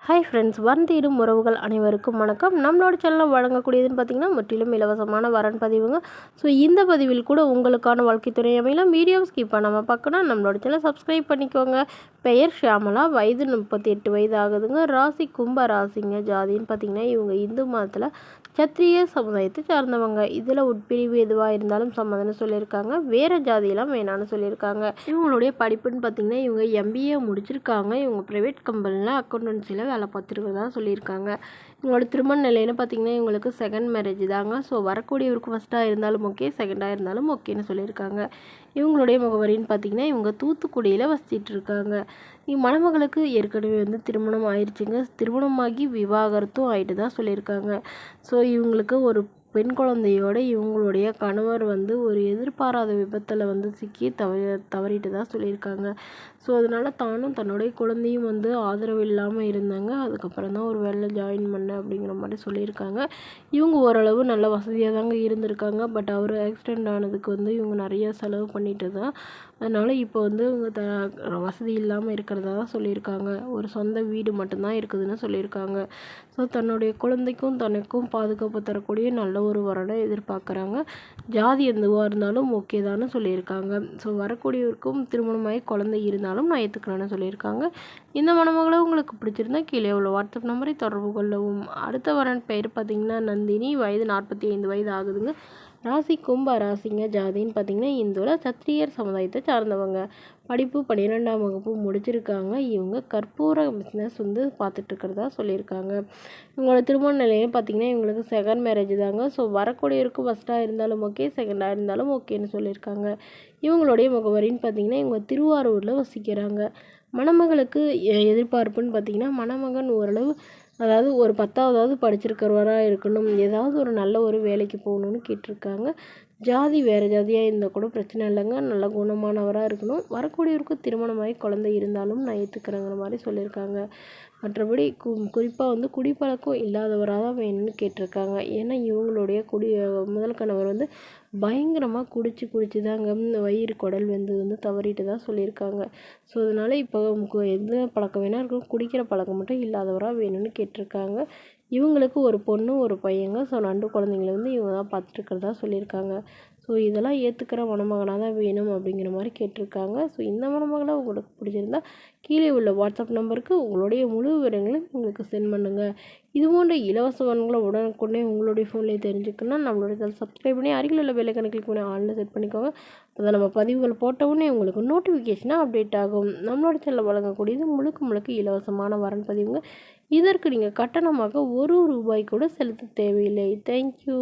Hi friends, தேடும் உறவுகள் அனைவருக்கும் வணக்கம். நம்மளோட சேனலில் வழங்கக்கூடியதுன்னு பார்த்திங்கன்னா முற்றிலும் இலவசமான வரன் பதிவுங்க. ஸோ இந்த பதிவில் கூட உங்களுக்கான வாழ்க்கை துணை அமையலாம். வீடியோ ஸ்கிப் பண்ணாமல் பார்க்கணும். நம்மளோட சேனல் சப்ஸ்கிரைப் பண்ணிக்கோங்க. பெயர் ஷியாமலா, வயது 38 வயது ஆகுதுங்க. ராசி கும்ப ராசிங்க. ஜாதின்னு பார்த்திங்கன்னா இவங்க இந்து மதத்தில் சத்திரிய சமுதாயத்தை சார்ந்தவங்க. இதில் உட்பிரிவு எதுவாக இருந்தாலும் சம்மதம்னு சொல்லியிருக்காங்க. வேறு ஜாதியெல்லாம் வேணான்னு சொல்லியிருக்காங்க. இவங்களுடைய படிப்புன்னு பார்த்திங்கன்னா இவங்க MBA முடிச்சிருக்காங்க. இவங்க ப்ரைவேட் கம்பெனியில் அக்கௌண்டன்சியில் வேலை பார்த்துருக்கதா சொல்லியிருக்காங்க. இவங்களோட திருமண நிலைன்னு பார்த்திங்கன்னா இவங்களுக்கு செகண்ட் மேரேஜ் தாங்க. ஸோ வரக்கூடியவருக்கு ஃபஸ்ட்டாக இருந்தாலும் ஓகே, செகண்டாக இருந்தாலும் ஓகேன்னு சொல்லியிருக்காங்க. இவங்களுடைய முகவரின்னு பார்த்திங்கன்னா இவங்க தூத்துக்குடியில் வசிச்சிட்டு இருக்காங்க. மணமகளுக்கு ஏற்கனவே திருமணம் ஆயிடுச்சுங்க. திருமணமாகி விவாகரத்தும் ஆகிட்டு தான் சொல்லியிருக்காங்க. ஸோ இவங்களுக்கு ஒரு பெண் குழந்தையோடு இவங்களுடைய கணவர் ஒரு எதிர்பாராத விபத்தில் சிக்கி தவறிட்டு தான் சொல்லியிருக்காங்க. ஸோ அதனால் தானும் தன்னுடைய குழந்தையும் ஆதரவு இல்லாமல் இருந்தாங்க. அதுக்கப்புறம் தான் ஒரு வேலை ஜாயின் பண்ணேன் அப்படிங்கிற மாதிரி சொல்லியிருக்காங்க. இவங்க ஓரளவு நல்ல வசதியாக தாங்க இருந்திருக்காங்க. பட் அவர் ஆக்சிடெண்ட் ஆனதுக்கு இவங்க நிறைய செலவு பண்ணிட்டு தான், அதனால் இப்போ இவங்க வசதி இல்லாமல் இருக்கிறதா தான் சொல்லியிருக்காங்க. ஒரு சொந்த வீடு மட்டும்தான் இருக்குதுன்னு சொல்லியிருக்காங்க. ஸோ தன்னுடைய குழந்தைக்கும் தனக்கும் பாதுகாப்பு தரக்கூடிய நல்ல ஒரு வரனை எதிர்பார்க்குறாங்க. ஜாதி எதுவாக இருந்தாலும் ஓகே தான்னு சொல்லியிருக்காங்க. ஸோ வரக்கூடியவருக்கும் திருமணமாகி குழந்தை இருந்தாலும் நான் ஏற்றுக்கிறேன்னு சொல்லியிருக்காங்க. இந்த மணமகளை உங்களுக்கு பிடிச்சிருந்தா கீழே உள்ள வாட்ஸ்அப் நம்பரை தொடர்பு கொள்ளவும். அடுத்த வரன் பெயர் பார்த்திங்கன்னா நந்தினி, வயது 45 வயது ஆகுதுங்க. ராசி கும்ப ராசிங்க. ஜாதின்னு பார்த்திங்கன்னா இந்துவில் சத்திரியர் சமுதாயத்தை சார்ந்தவங்க. படிப்பு 12ஆம் வகுப்பு முடிச்சிருக்காங்க. இவங்க கற்பூர பிஸ்னஸ் பார்த்துட்ருக்கிறதா சொல்லியிருக்காங்க. இவங்களோட திருமண நிலையம் பார்த்திங்கன்னா இவங்களுக்கு செகண்ட் மேரேஜ் தாங்க. ஸோ வரக்கூடியவருக்கு ஃபஸ்ட்டாக இருந்தாலும் ஓகே, செகண்டாக இருந்தாலும் ஓகேன்னு சொல்லியிருக்காங்க. இவங்களுடைய முகவரின்னு பார்த்திங்கன்னா இவங்க திருவாரூரில் வசிக்கிறாங்க. மணமகளுக்கு எதிர்பார்ப்புன்னு பார்த்திங்கன்னா மணமகன் ஓரளவு, அதாவது ஒரு 10ஆவது படிச்சிருக்கிறவராக இருக்கணும். ஏதாவது ஒரு நல்ல ஒரு வேலைக்கு போகணுன்னு கேட்டிருக்காங்க. ஜாதி வேறு ஜாதியாக இருந்தால் கூட பிரச்சனை இல்லைங்க. நல்ல குணமானவராக இருக்கணும். வரக்கூடியவருக்கு திருமணமாகி குழந்தை இருந்தாலும் நான் ஏற்றுக்கிறேங்கிற மாதிரி சொல்லியிருக்காங்க. மற்றபடி குறிப்பாக குடிப்பழக்கம் இல்லாதவராக தான் வேணும்னு கேட்டிருக்காங்க. ஏன்னா இவங்களுடைய முதல் கணவர் பயங்கரமாக குடிச்சு தாங்க வயிறு குடல் தவறிட்டு தான் சொல்லியிருக்காங்க. ஸோ அதனால் இப்போ எந்த பழக்கம் வேணால் இருக்கும், குடிக்கிற பழக்கம் மட்டும் இல்லாதவராக வேணும்னு கேட்டிருக்காங்க. இவங்களுக்கு ஒரு பொண்ணு ஒரு பையங்க. ஸோ 2 குழந்தைங்கள இவங்க தான் பார்த்துட்டுருக்கிறதா சொல்லியிருக்காங்க. ஸோ இதெல்லாம் ஏற்றுக்கிற மணமகனாக தான் வேணும் அப்படிங்கிற மாதிரி கேட்டிருக்காங்க. ஸோ இந்த மணமகளை உங்களுக்கு பிடிச்சிருந்தா கீழே உள்ள வாட்ஸ்அப் நம்பருக்கு உங்களுடைய முழு விவரங்களையும் உங்களுக்கு சென்ட் பண்ணுங்கள். இது போன்ற இலவச வரன்களை உடனுக்குடனே உங்களுடைய ஃபோன்லேயே தெரிஞ்சுக்கணும்னா நம்மளுடைய சேனல் சப்ஸ்கிரைப் பண்ணி அருகில் உள்ள பெல் ஐகானை கிளிக் பண்ணி ஆல்னு செட் பண்ணிக்கோங்க. அப்போ நம்ம பதிவுகள் போட்ட உடனே உங்களுக்கு நோட்டிஃபிகேஷனாக அப்டேட் ஆகும். நம்மளோட சேனலில் வழங்கக்கூடியது முழுக்க இலவசமான வரன் பதிவுங்க. இதற்கு நீங்கள் கட்டணமாக ₹1 கூட செலுத்த தேவையில்லை. தேங்க்யூ.